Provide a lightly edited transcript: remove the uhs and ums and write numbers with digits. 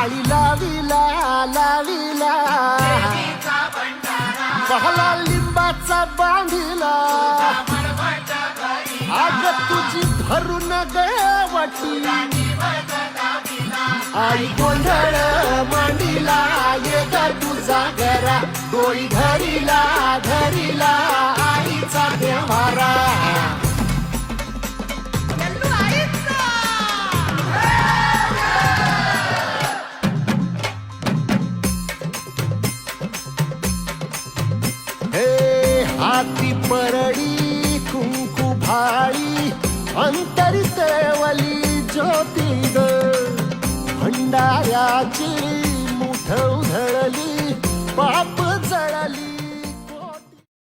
माळी लाविला लाविला पहला लिंबाचा बांधिला आग तुझी भरून गवटी आई गोंधळ मांडीला ये ग तुझा घरा डोई धरीला धरीला आईचा देवारा हाती परडी कुंकू भाळी अंतरी तळवली ज्योती ग भंडाऱ्याची मुठ उधळली बाप